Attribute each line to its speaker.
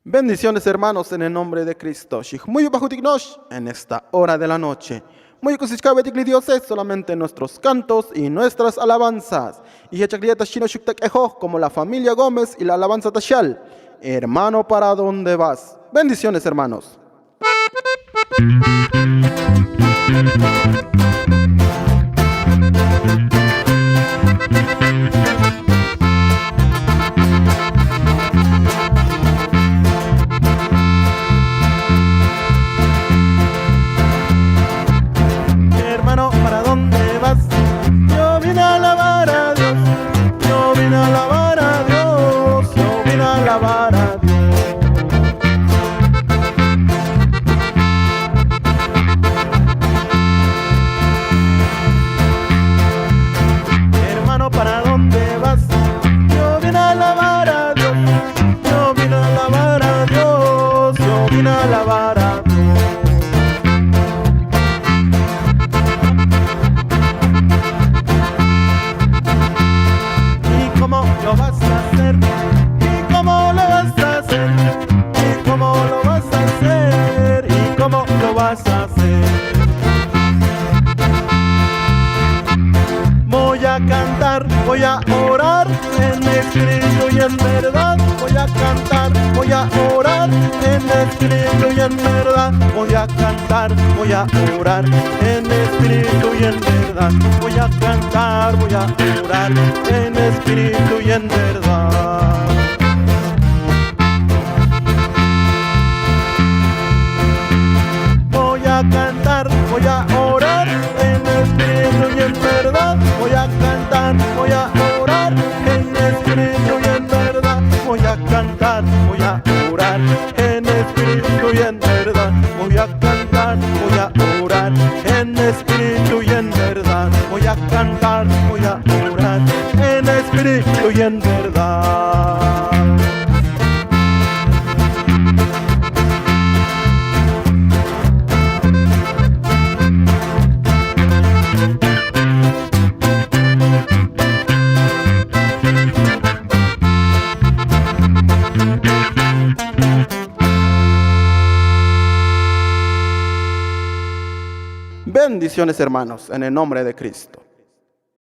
Speaker 1: Bendiciones, hermanos, en el nombre de Cristo. Muy bajutignosh en esta hora de la noche. Muy cosiscabeticli Dios es solamente nuestros cantos y nuestras alabanzas. Y hechaclieta shino shuktak ejo como la familia Gómez y la alabanza tashal. Hermano, ¿para dónde vas? Bendiciones, hermanos. Hermano, ¿para dónde vas? Yo vine a alabar a Dios. Yo vine a alabar a Dios. Yo vine a alabar a Dios. Hermano, ¿para dónde vas? Yo vine a alabar a Dios. Yo vine a alabar a Dios. Yo vine a alabar a Dios. ¿Cómo lo vas a hacer? ¿Y cómo lo vas a hacer? ¿Y cómo lo vas a hacer? ¿Y cómo lo vas a hacer? Voy a cantar, voy a orar en espíritu y en verdad. Voy a cantar, voy a orar en espíritu y en verdad. Voy a cantar, voy a orar en espíritu y en verdad. Voy a cantar, voy a orar en espíritu y en verdad. Voy a cantar, voy a orar en espíritu y en verdad. Voy a cantar, voy a orar en espíritu y en verdad. Voy a cantar, voy a orar en espíritu y en verdad. Voy a cantar, voy a orar en espíritu y en verdad. Voy a cantar, voy a orar en espíritu y en verdad. Bendiciones, hermanos, en el nombre de Cristo.